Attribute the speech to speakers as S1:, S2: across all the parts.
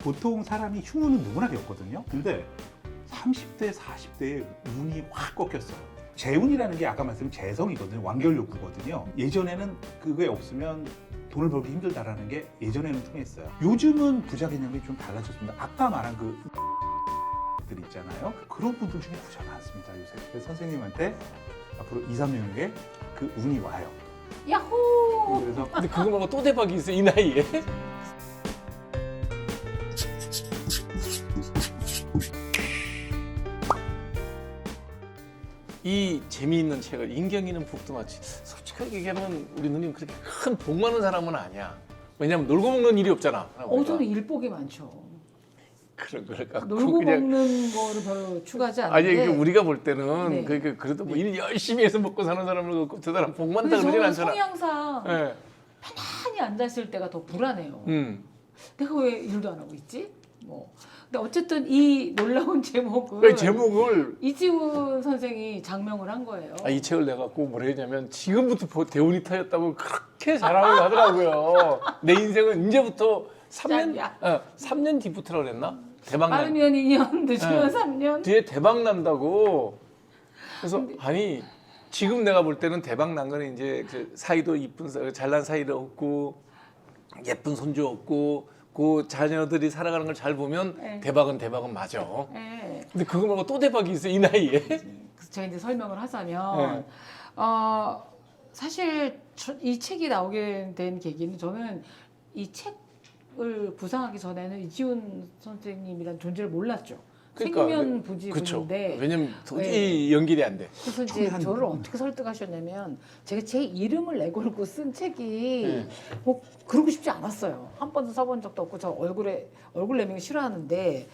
S1: 보통 사람이 흉우는 누구나 겪거든요. 근데 30대, 40대에 운이 확 꺾였어요. 재운이라는 게 아까 말씀드린 재성이거든요. 완결욕구거든요. 예전에는 그게 없으면 돈을 벌기 힘들다라는 게 예전에는 통했어요. 요즘은 부자 개념이 좀 달라졌습니다. 아까 말한 들 있잖아요. 그런 분들 중에 부자 많습니다, 요새. 그래서 선생님한테 앞으로 2, 3년 후에 그 운이 와요.
S2: 야호!
S1: 그래서
S3: 근데 그거 말고 또 대박이 있어, 이 나이에. 이 재미있는 책을 인경이는 북두마치, 솔직하게 얘기하면 우리 누님 그렇게 큰 복 많은 사람은 아니야. 왜냐면 놀고 먹는 일이 없잖아.
S2: 저는 일복이 많죠.
S3: 그런 걸 갖고
S2: 놀고
S3: 그냥
S2: 먹는 거를 별로 추구하지
S3: 아니
S2: 않는데.
S3: 우리가 볼 때는
S2: 네.
S3: 그래도 뭐 일 열심히 해서 먹고 사는 사람을 갖고 저 사람 복 많다
S2: 근데
S3: 그러진
S2: 저는
S3: 않잖아.
S2: 성향상
S3: 예.
S2: 편안히 앉아있을 때가 더 불안해요.
S3: 음.
S2: 내가 왜 일도 안 하고 있지? 뭐. 근데 어쨌든 이 놀라운 제목을
S3: 왜 제목을
S2: 이지훈 선생이 장명을 한 거예요.
S3: 이 책을 내가 꼭 뭐라 했냐면 지금부터 대운이 터졌다고 그렇게 자랑을 하더라고요. 내 인생은 이제부터 3년,
S2: 짝이야.
S3: 3년 뒤부터라고 그랬나? 대박 난.
S2: 빠르면 2년, 늦으면
S3: 네.
S2: 3년.
S3: 뒤에 대박 난다고. 그래서 아니 지금 내가 볼 때는 대박 난 거는 이제 그 사이도 이쁜 잘난 사이도 없고 예쁜 손주 없고 그 자녀들이 살아가는 걸 잘 보면
S2: 네.
S3: 대박은 맞아.
S2: 네.
S3: 근데 그거 말고 또 대박이 있어, 이 나이에.
S2: 그래서 제가 이제 설명을 하자면
S3: 네.
S2: 사실 이 책이 나오게 된 계기는 저는 이 책을 구상하기 전에는 이지훈 선생님이란 존재를 몰랐죠. 생면
S3: 그쵸.
S2: 부지분인데
S3: 왜냐면 도저히 연결이 안 돼.
S2: 그래서 이제 저를 어떻게 설득하셨냐면 제가 제 이름을 내걸고 쓴 책이
S3: 네.
S2: 뭐 그러고 싶지 않았어요. 한 번도 써본 적도 없고 저 얼굴 내미기 싫어하는데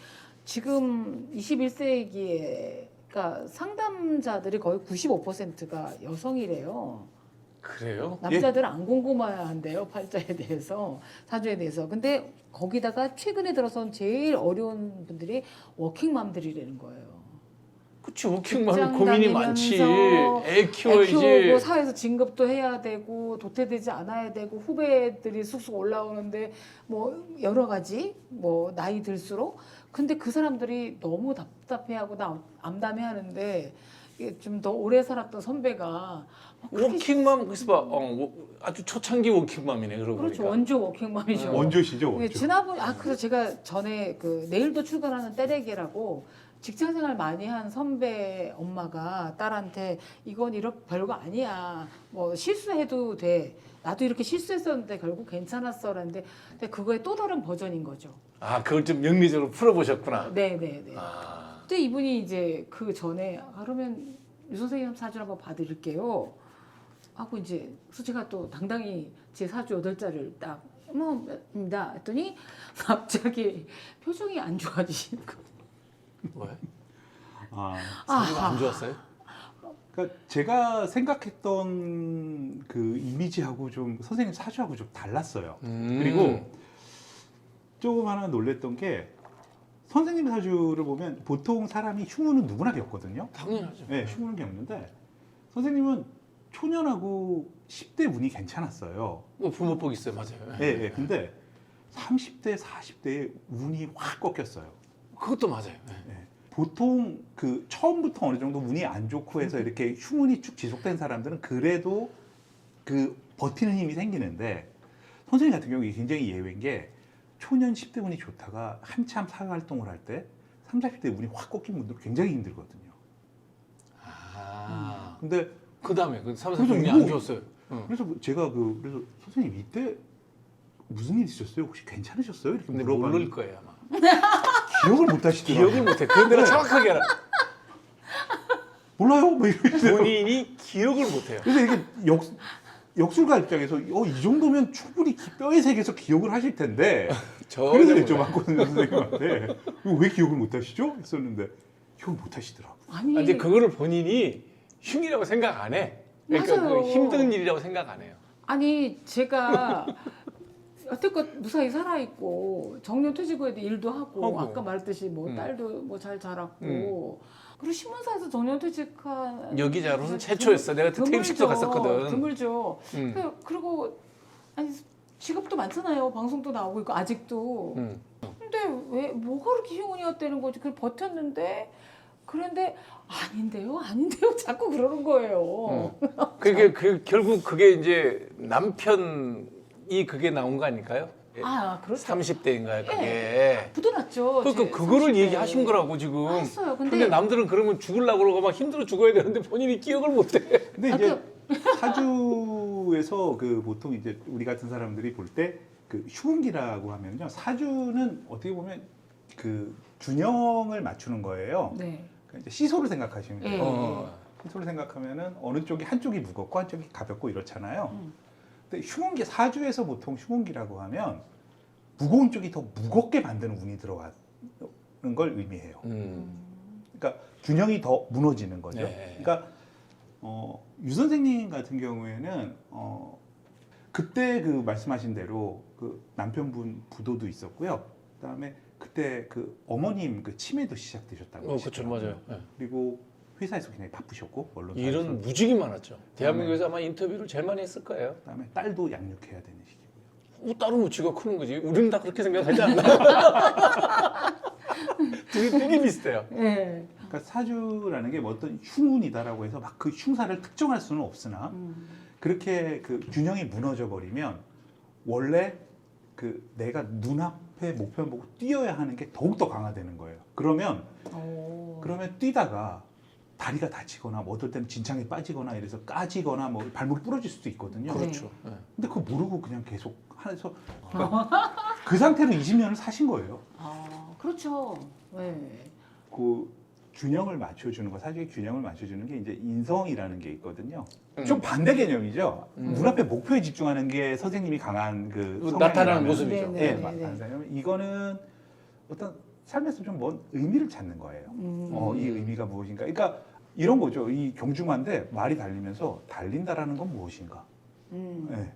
S2: 지금 21세기에 그러니까 상담자들이 거의 95%가 여성이래요.
S3: 그래요?
S2: 남자들은 안 궁금해한대요, 팔자에 대해서, 사주에 대해서. 근데 거기다가 최근에 들어선 제일 어려운 분들이 워킹맘들이라는 거예요.
S3: 그치, 워킹맘
S2: 직장
S3: 고민이 많지.
S2: 다니면서
S3: 애 키워야지.
S2: 키우고 사회에서 진급도 해야 되고 도태되지 않아야 되고 후배들이 쑥쑥 올라오는데 뭐 여러 가지 뭐 나이 들수록 근데 그 사람들이 너무 답답해하고 암담해하는데 좀 더 오래 살았던 선배가
S3: 워킹맘, 그래서 봐. 아주 초창기 워킹맘이네, 그러고
S2: 그렇죠.
S3: 보니까.
S2: 원조 워킹맘이죠.
S1: 원조시죠, 원조.
S2: 지난번 그래서 제가 전에 그 내일도 출근하는 때레기라고 직장생활 많이 한 선배 엄마가 딸한테 이건 이렇게 별거 아니야. 뭐 실수해도 돼. 나도 이렇게 실수했었는데 결국 괜찮았어라는데 근데 그거의 또 다른 버전인 거죠.
S3: 그걸 좀 명리적으로 풀어보셨구나.
S2: 네네네.
S3: 아.
S2: 근데 이분이 이제 그 전에 그러면 유 선생님 사주 한번 봐드릴게요. 하고 이제 그래서 제가 또 당당히 제 사주 8자를 딱 입니다 했더니 갑자기 표정이 안 좋아지시는 거예요.
S3: 왜?
S1: 아,
S3: 안 좋았어요?
S1: 그러니까 제가 생각했던 그 이미지하고 좀 선생님 사주하고 좀 달랐어요. 그리고 조금 하나 놀랬던 게 선생님 사주를 보면 보통 사람이 흉우는 누구나 겪거든요.
S3: 당연하죠.
S1: 네, 흉우는 겪는데 선생님은 초년하고 10대 운이 괜찮았어요.
S3: 뭐 부모 복 있어요, 맞아요.
S1: 네, 네. 근데 30대, 40대에 운이 확 꺾였어요.
S3: 그것도 맞아요.
S1: 네. 보통 그 처음부터 어느 정도 운이 안 좋고 해서 이렇게 흉운이 쭉 지속된 사람들은 그래도 그 버티는 힘이 생기는데 선생님 같은 경우에 굉장히 예외인 게 초년 10대 운이 좋다가 한참 사회활동을 할 때 30, 40대 운이 확 꺾인 분들 굉장히 힘들거든요. 근데
S3: 그 다음에 그 3,
S1: 그래서
S3: 4년이
S1: 이거-
S3: 안 좋았어요.
S1: 그래서 제가 그래서 선생님 이때 무슨 일 있었어요? 혹시 괜찮으셨어요? 이렇게
S3: 근데 모를
S1: 물어봤는데
S3: 거예요, 아마.
S1: 기억을 못 하시더라고요.
S3: 기억을 못해. 그건 내가 정확하게 알아.
S1: 몰라요? 뭐 이러세요.
S3: 본인이 기억을 못해요.
S1: 그래서 이게 역술가 입장에서 이 정도면 충분히 뼈의 세계에서 기억을 하실 텐데 그래서 여쭤봤거든요 선생님한테 왜 기억을 못 하시죠? 했었는데 기억을 못 하시더라고요.
S2: 아니
S3: 이제 그거를 본인이 흉이라고 생각 안 해. 그러니까
S2: 맞아요.
S3: 그 힘든 일이라고 생각 안 해요.
S2: 아니 제가 여태껏 무사히 살아있고 정년퇴직 후에도 일도 하고 아까 말했듯이 뭐 딸도 뭐 잘 자랐고 그리고 신문사에서 정년퇴직한
S3: 여기자로는 최초였어. 내가 그때 퇴임식도 갔었거든.
S2: 드물죠.
S3: 음.
S2: 그리고 아니 직업도 많잖아요. 방송도 나오고 있고 아직도 근데 왜 뭐가 그렇게 흉운이었다는 거지? 그걸 버텼는데 그런데 아닌데요 자꾸 그러는 거예요.
S3: 그게 결국 그게 이제 남편이 그게 나온 거 아닐까요?
S2: 아 그렇죠.
S3: 30대인가요 그게?
S2: 묻어놨죠.
S3: 그러니까
S2: 제
S3: 그거를
S2: 30대.
S3: 얘기하신 거라고 지금.
S2: 했어요.
S3: 근데 남들은 그러면 죽으려고 그러고 막 힘들어 죽어야 되는데 본인이 기억을 못해.
S1: 근데
S2: 아,
S1: 이제 사주에서 그 보통 이제 우리 같은 사람들이 볼 때 그 휴운기라고 하면요, 사주는 어떻게 보면 그 균형을 맞추는 거예요.
S2: 네.
S1: 그러니까 이제 시소를 생각하시면 돼요.
S2: 예.
S1: 시소를 생각하면은 어느 쪽이 한쪽이 무겁고 한쪽이 가볍고 이렇잖아요.
S2: 음.
S1: 근데 휴운기 사주에서 보통 휴운기라고 하면 무거운 쪽이 더 무겁게 만드는 운이 들어가는 걸 의미해요. 그러니까 균형이 더 무너지는 거죠.
S3: 네.
S1: 그러니까 유 선생님 같은 경우에는 그때 그 말씀하신 대로 그 남편분 부도도 있었고요. 그다음에 그때 그 어머님 그 치매도 시작되셨다고
S3: 그렇죠
S1: 하시더라고요.
S3: 맞아요. 네.
S1: 그리고 회사에서 굉장히 바쁘셨고 언론사에서
S3: 일은 무지개 많았죠. 대한민국에서 아마 인터뷰를 제일 많이 했을 거예요.
S1: 그다음에 딸도 양육해야 되는 시기고요.
S3: 딸은 뭐 지가 크는 거지. 우리는 다 그렇게 생각하지 않나? 둘이 되게 비슷해요.
S2: 예.
S1: 그러니까 사주라는 게 뭐 어떤 흉운이다라고 해서 막 그 흉사를 특정할 수는 없으나 그렇게 그 균형이 무너져 버리면 원래 그 내가 눈앞에 목표를 보고 뛰어야 하는 게 더욱더 강화되는 거예요. 그러면 뛰다가 다리가 다치거나 뭐 어떨 때는 진창에 빠지거나 이래서 까지거나 뭐 발목이 부러질 수도 있거든요.
S3: 그렇죠. 네.
S1: 근데 그거 모르고 그냥 계속 해서 그러니까 그 상태로 20년을 사신 거예요.
S2: 아 그렇죠. 네.
S1: 그 균형을 맞춰주는 거, 사주의 균형을 맞춰주는 게 이제 인성이라는 게 있거든요. 좀 반대 개념이죠. 눈앞에 목표에 집중하는 게 선생님이 강한 그
S3: 나타나는
S1: 성향이라면,
S3: 모습이죠.
S2: 네,
S1: 예,
S2: 네, 네.
S1: 맞아요. 이거는 어떤 삶에서 좀 먼 의미를 찾는 거예요. 이 의미가 무엇인가. 그러니까 이런 거죠. 이 경주마인데 말이 달리면서 달린다라는 건 무엇인가. 예.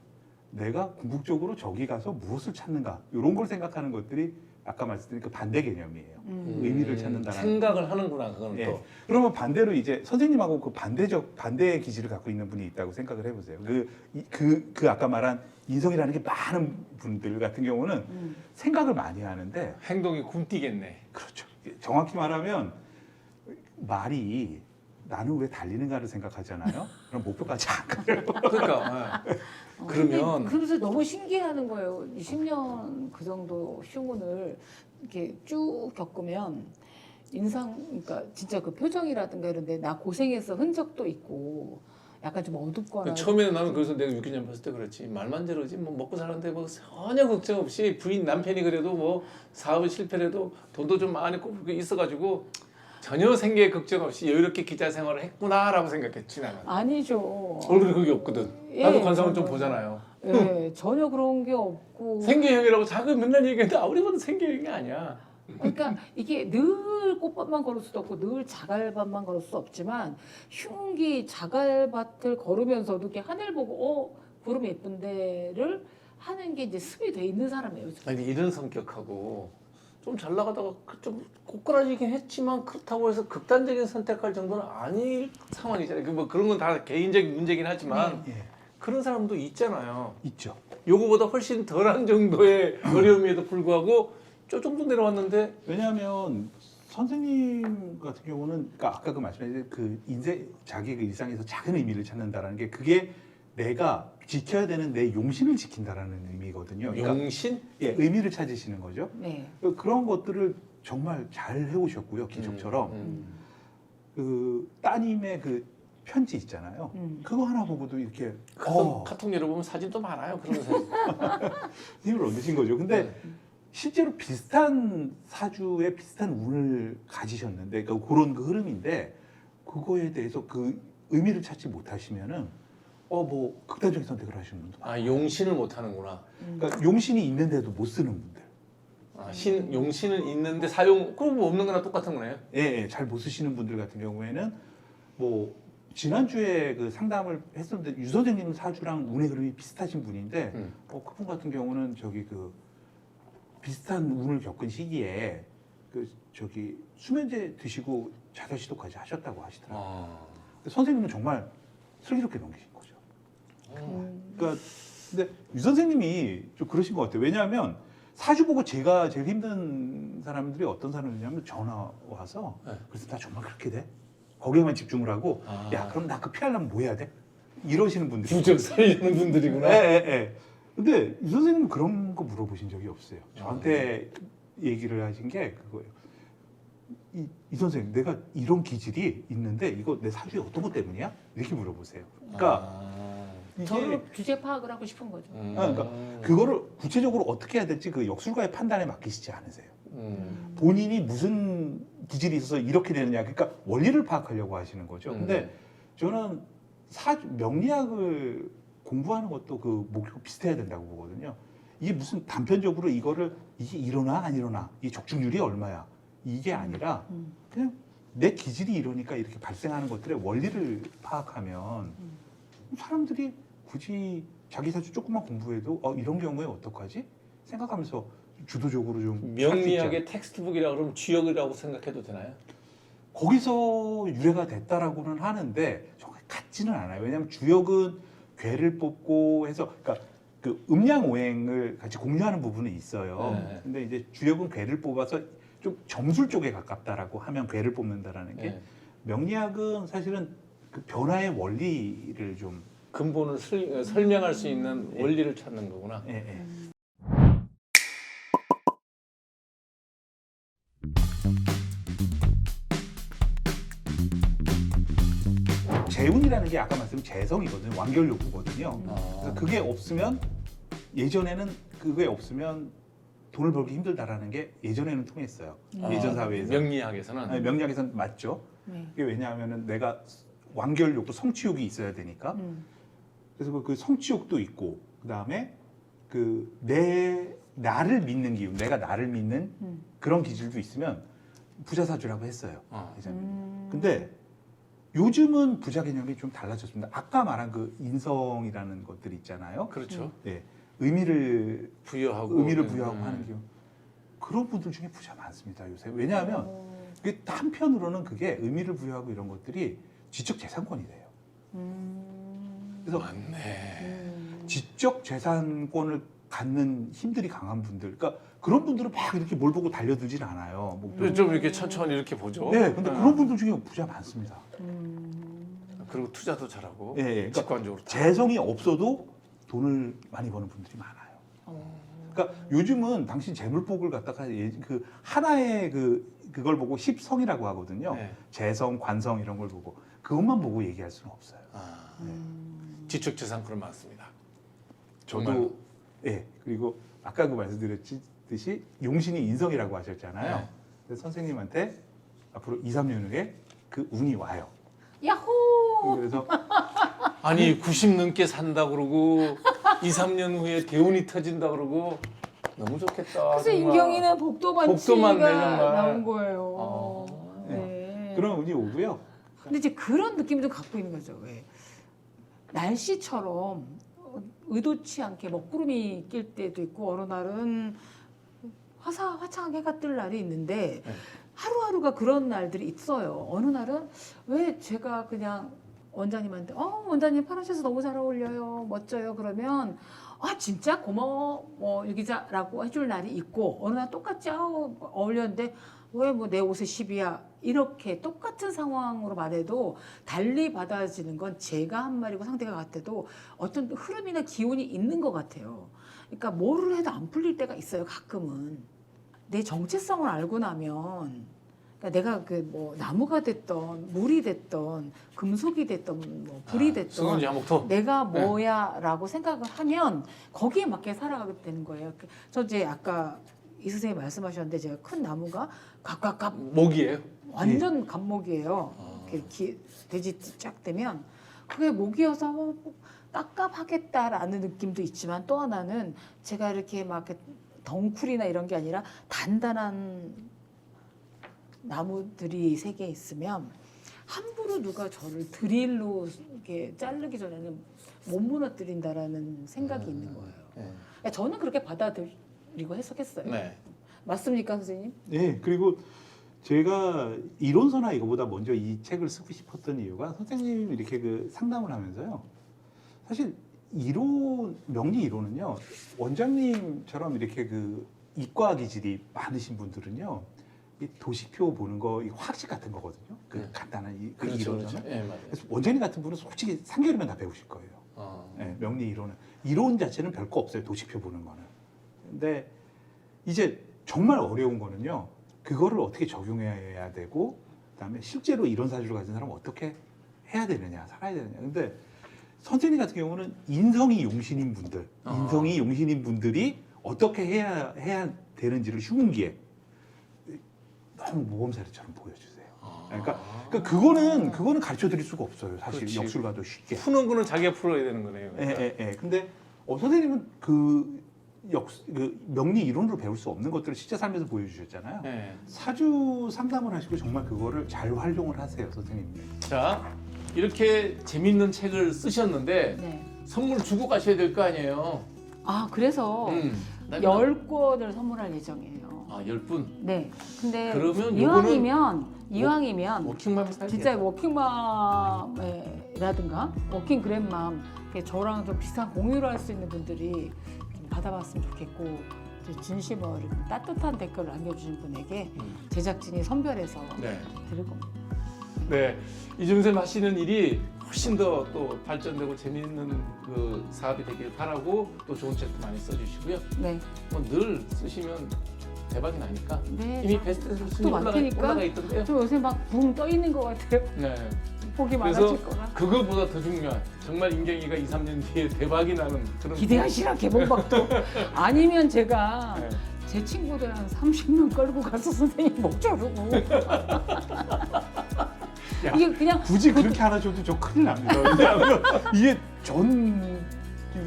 S1: 내가 궁극적으로 저기 가서 무엇을 찾는가. 이런 걸 생각하는 것들이 아까 말씀드린 그 반대 개념이에요. 의미를 찾는다는
S3: 생각을 하는구나 그건
S1: 예.
S3: 또.
S1: 그러면 반대로 이제 선생님하고 그 반대의 기질을 갖고 있는 분이 있다고 생각을 해보세요. 그 아까 말한 인성이라는 게 많은 분들 같은 경우는 생각을 많이 하는데
S3: 행동이 굼뛰겠네.
S1: 그렇죠. 정확히 말하면 말이 나는 왜 달리는가를 생각하잖아요. 그럼 목표까지 안 가요.
S3: 그러니까 그러면
S2: 그러면서 너무 신기해하는 거예요. 20년 그 정도 흉운을 이렇게 쭉 겪으면 그러니까 진짜 그 표정이라든가 이런데 나 고생해서 흔적도 있고 약간 좀 어둡거나.
S3: 처음에는 나는 그래서 내가 6개년 봤을 때 그랬지 말만 저러지 뭐 먹고 사는데 뭐 전혀 걱정 없이 부인 남편이 그래도 뭐 사업을 실패해도 돈도 좀 많이 꼭 있어가지고 전혀 생계에 걱정 없이 여유롭게 기자 생활을 했구나라고 생각했지 나는.
S2: 아니죠.
S3: 얼굴이 그게 없거든.
S2: 예,
S3: 나도 관상을 좀
S2: 저는-
S3: 보잖아요.
S2: 예, 전혀 그런 게 없고.
S3: 생계형이라고 자꾸 맨날 얘기하는데 아무리 봐도 생계형이 아니야.
S2: 그러니까 이게 늘 꽃밭만 걸을 수도 없고 늘 자갈밭만 걸을 수 없지만 흉기 자갈밭을 걸으면서도 이렇게 하늘 보고 구름 예쁜데를 하는 게 이제 습이 돼 있는 사람이에요.
S3: 아니 이런 성격하고 좀 잘 나가다가 좀 고꾸라지긴 했지만 그렇다고 해서 극단적인 선택할 정도는 아닐 상황이잖아요. 뭐 그런 건 다 개인적인 문제긴 하지만
S1: 예,
S3: 그런 사람도 있잖아요.
S1: 있죠.
S3: 요거보다 훨씬 덜한 정도의 어려움에도 불구하고 저 정도 내려왔는데
S1: 왜냐하면 선생님 같은 경우는 그러니까 아까 그 말씀하신 그 자기 그 일상에서 작은 의미를 찾는다라는 게 그게 내가 지켜야 되는 내 용신을 지킨다라는 의미거든요. 그러니까
S3: 용신?
S1: 예, 의미를 찾으시는 거죠.
S2: 네.
S1: 그런 것들을 정말 잘 해오셨고요. 기적처럼 그 따님의 그 편지 있잖아요. 그거 하나 보고도 이렇게
S3: 카톡 열어보면 사진도 많아요. 그런 사진.
S1: 힘을 얻으신 거죠. 근데
S3: 네.
S1: 실제로 비슷한 사주에 비슷한 운을 가지셨는데 그러니까 그런 그 흐름인데 그거에 대해서 그 의미를 찾지 못하시면은 뭐 극단적인 선택을 하시는 분도 많아요.
S3: 아 용신을 못 하는구나.
S1: 그러니까 용신이 있는데도 못 쓰는 분들.
S3: 용신은 있는데 사용 그럼 뭐 없는 거나 똑같은 거네요.
S1: 예, 잘 못 쓰시는 분들 같은 경우에는 뭐 지난주에 그 상담을 했었는데 유 선생님 사주랑 운의 흐름이 비슷하신 분인데 그분 같은 경우는 저기 그 비슷한 운을 겪은 시기에 그 저기 수면제 드시고 자살시도까지 하셨다고 하시더라고요. 근데 선생님은 정말 슬기롭게 넘기신 거죠. 그러니까 근데 유 선생님이 좀 그러신 것 같아요. 왜냐하면 사주 보고 제가 제일 힘든 사람들이 어떤 사람이냐면 전화 와서
S3: 네.
S1: 그래서 나 정말 그렇게 돼? 거기에만 집중을 하고
S3: 아.
S1: 야 그럼 나 그 피하려면 뭐 해야 돼? 이러시는 분들이
S3: 부적 살리는 분들이구나.
S1: 예. 근데 이 선생님은 그런 거 물어보신 적이 없어요. 저한테 얘기를 하신 게 그거예요. 이 선생님, 내가 이런 기질이 있는데 이거 내 사주에 어떤 것 때문이야? 이렇게 물어보세요. 그러니까 이게
S2: 저로 주제 파악을 하고 싶은 거죠.
S1: 그러니까 그거를 구체적으로 어떻게 해야 될지 그 역술가의 판단에 맡기시지 않으세요. 본인이 무슨 기질이 있어서 이렇게 되느냐, 그러니까 원리를 파악하려고 하시는 거죠. 근데 저는 명리학을 공부하는 것도 그 목표가 비슷해야 된다고 보거든요. 이게 무슨 단편적으로 이거를 이게 일어나 안 일어나, 이 적중률이 얼마야, 이게 아니라 그냥 내 기질이 이러니까 이렇게 발생하는 것들의 원리를 파악하면 사람들이 굳이 자기 사주 조금만 공부해도 이런 경우에 어떡하지? 생각하면서 주도적으로 좀
S3: 명리학의 텍스트북이라 그러면 주역이라고 생각해도 되나요?
S1: 거기서 유래가 됐다라고는 하는데 정확히 같지는 않아요. 왜냐하면 주역은 괴를 뽑고 해서 그러니까 그 음양오행을 같이 공유하는 부분은 있어요.
S3: 네.
S1: 근데 이제 주역은 괴를 뽑아서 좀 점술 쪽에 가깝다라고 하면 괴를 뽑는다라는 게
S3: 네.
S1: 명리학은 사실은 그 변화의 원리를 좀
S3: 근본을 설명할 수 있는 원리를 찾는 거구나.
S1: 예. 재운이라는 게 아까 말씀드린 재성이거든요. 완결욕구거든요. 그래서 그게 없으면 예전에는 그게 없으면 돈을 벌기 힘들다라는 게 예전에는 통했어요. 예전 사회에서.
S3: 명리학에서는
S1: 아니, 명리학에서는 맞죠.
S2: 네.
S1: 이게 왜냐하면은 내가 완결욕구, 성취욕이 있어야 되니까. 그래서 그 성취욕도 있고 그 다음에 그 나를 믿는 기운, 내가 나를 믿는 그런 기질도 있으면 부자 사주라고 했어요. 예전에. 근데 요즘은 부자 개념이 좀 달라졌습니다. 아까 말한 그 인성이라는 것들 있잖아요.
S3: 그렇죠.
S1: 예, 의미를
S3: 부여하고
S1: 하는 기운. 그런 분들 중에 부자 많습니다 요새. 왜냐하면 그게 한편으로는 그게 의미를 부여하고 이런 것들이 지적 재산권이 돼요. 그래서
S3: 맞네.
S1: 지적 재산권을 갖는 힘들이 강한 분들, 그러니까 그런 분들은 막 이렇게 뭘 보고 달려들진 않아요. 목표를.
S3: 좀 이렇게 천천히 이렇게 보죠.
S1: 네, 근데 그런 분들 중에 부자 많습니다.
S3: 그리고 투자도 잘하고
S1: 예, 그러니까
S3: 직관적으로 다.
S1: 재성이 없어도 돈을 많이 버는 분들이 많아요. 그러니까 요즘은 당신 재물복을 갖다가 그 하나의 그걸 보고 십성이라고 하거든요.
S3: 네.
S1: 재성, 관성 이런 걸 보고 그것만 보고 얘기할 수는 없어요.
S3: 지적 재산권은 많습니다.
S1: 저도 예, 그리고 아까 그 말씀드렸듯이 용신이 인성이라고 하셨잖아요.
S3: 네.
S1: 그래서 선생님한테 앞으로 2, 3년 후에 그 운이 와요.
S2: 야호!
S1: 그래서
S3: 아니 90 넘게 산다 그러고 2, 3년 후에 대운이 터진다 그러고 너무 좋겠다.
S2: 그래서
S3: 정말.
S2: 인경이는 복도
S3: 복도 많네,
S2: 반지가
S3: 정말.
S2: 나온 거예요.
S1: 네. 그런 운이 오고요.
S2: 근데 이제 그런 느낌도 갖고 있는 거죠. 왜? 날씨처럼 의도치 않게 먹구름이 낄 때도 있고 어느 날은 화창한 해가 뜰 날이 있는데
S3: 네.
S2: 하루하루가 그런 날들이 있어요. 어느 날은 왜 제가 그냥 원장님한테 원장님 파란색에서 너무 잘 어울려요. 멋져요. 그러면 진짜 고마워 뭐 유기자라고 해줄 날이 있고 어느 날 똑같이 어울렸는데 왜 뭐 내 옷에 10이야 이렇게 똑같은 상황으로 말해도 달리 받아지는 건 제가 한 말이고 상대가 같아도 어떤 흐름이나 기운이 있는 것 같아요. 그러니까 뭐를 해도 안 풀릴 때가 있어요. 가끔은 내 정체성을 알고 나면 그러니까 내가 그 뭐 나무가 됐던 물이 됐던 금속이 됐던 뭐 불이 됐던
S3: 수건지 한목토.
S2: 내가 뭐야라고 생각을 하면 거기에 맞게 살아가게 되는 거예요. 저 이제 아까 이 선생님이 말씀하셨는데 제가 큰 나무가 갑갑갑
S3: 목이에요.
S2: 완전 갑목이에요. 이렇게 돼지 쫙 되면 그게 목이어서 깝깝하겠다라는 느낌도 있지만 또 하나는 제가 이렇게 막 덩쿨이나 이런 게 아니라 단단한 나무들이 세 개 있으면 함부로 누가 저를 드릴로 이렇게 자르기 전에는 못 무너뜨린다라는 생각이 있는 거예요. 그러니까 저는 그렇게 받아들이고 해석했어요.
S3: 네.
S2: 맞습니까, 선생님?
S1: 네, 그리고 제가 이론서나 이거보다 먼저 이 책을 쓰고 싶었던 이유가 선생님이 이렇게 그 상담을 하면서요. 사실 명리 이론은요. 원장님처럼 이렇게 그 이과 기질이 많으신 분들은요, 이 도시표 보는 거, 이 화학식 같은 거거든요. 그
S3: 네.
S1: 간단한 그
S3: 그렇죠,
S1: 이론은.
S3: 그렇죠. 예, 맞아요.
S1: 그래서 원장님 같은 분은 솔직히 3개월이면 다 배우실 거예요. 예, 명리 이론은. 이론 자체는 별거 없어요. 도시표 보는 거는. 근데 이제 정말 어려운 거는요, 그거를 어떻게 적용해야 되고, 그다음에 실제로 이런 사주를 가진 사람은 어떻게 해야 되느냐, 살아야 되느냐. 근데 선생님 같은 경우는 인성이 용신인 분들, 인성이 용신인 분들이 어떻게 해야 되는지를 휴문기에 너무 모범사례처럼 보여주세요. 그러니까 그거는 가르쳐 드릴 수가 없어요. 사실
S3: 그렇지.
S1: 역술가도 쉽게.
S3: 푸는 거는 자기가 풀어야 되는 거네요. 그러니까.
S1: 예. 근데 선생님은 그 명리 이론으로 배울 수 없는 것들을 실제 삶에서 보여주셨잖아요.
S3: 예.
S1: 사주 상담을 하시고 정말 그거를 잘 활용을 하세요, 선생님이.
S3: 자, 이렇게 재밌는 책을 쓰셨는데
S2: 네.
S3: 선물 주고 가셔야 될 거 아니에요.
S2: 아 그래서
S3: 난-
S2: 10권을 선물할 예정이에요.
S3: 아, 10분.
S2: 네. 근데
S3: 그러면
S2: 이왕이면
S3: 워킹맘이 사야
S2: 진짜 워킹맘이라든가 워킹 그랜맘 저랑 좀 비슷한 공유를 할 수 있는 분들이 좀 받아봤으면 좋겠고 이제 진심어리 따뜻한 댓글을 남겨주신 분에게 제작진이 선별해서
S3: 네.
S2: 드릴 겁니다.
S3: 네. 이준쌤 하시는 일이 훨씬 더 또 발전되고 재미있는 그 사업이 되길 바라고 또 좋은 책도 많이 써주시고요.
S2: 네.
S3: 뭐 늘 쓰시면 대박이 나니까
S2: 네.
S3: 이미 베스트셀러
S2: 또
S3: 순위
S2: 많으니까.
S3: 올라가 있던데요.
S2: 좀 요새 막 붕 떠 있는 것 같아요.
S3: 네.
S2: 복이
S3: 그래서
S2: 많아질 거라.
S3: 그거보다 더 중요한 정말 인경이가 2, 3년 뒤에 대박이 나는 그런
S2: 기대하시라 개봉박도. 아니면 제가
S3: 네.
S2: 제 친구들 한 30명 끌고 가서 선생님 목 조르고.
S1: 야,
S2: 이게 그냥
S1: 굳이 그렇게 하나 줘도 저 큰일 납니다. 왜냐하면 이게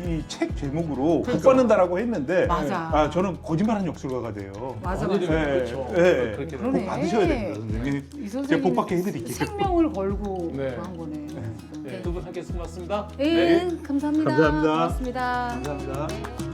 S1: 이 책 제목으로 복 받는다라고 했는데
S2: 맞아.
S1: 저는 거짓말하는 역술가가 돼요.
S2: 맞아
S3: 완전히
S2: 맞아.
S3: 그렇죠.
S1: 네.
S3: 그렇게
S2: 그러네.
S1: 복 받으셔야 됩니다, 선생님.
S2: 이
S1: 제가
S2: 선생님
S1: 복 받게 해드릴게요.
S2: 생명을 걸고
S3: 네.
S2: 한 거네.
S3: 네, 두 분 함께 고맙습니다.
S2: 네, 감사합니다.
S1: 감사합니다.
S2: 고맙습니다.
S1: 감사합니다.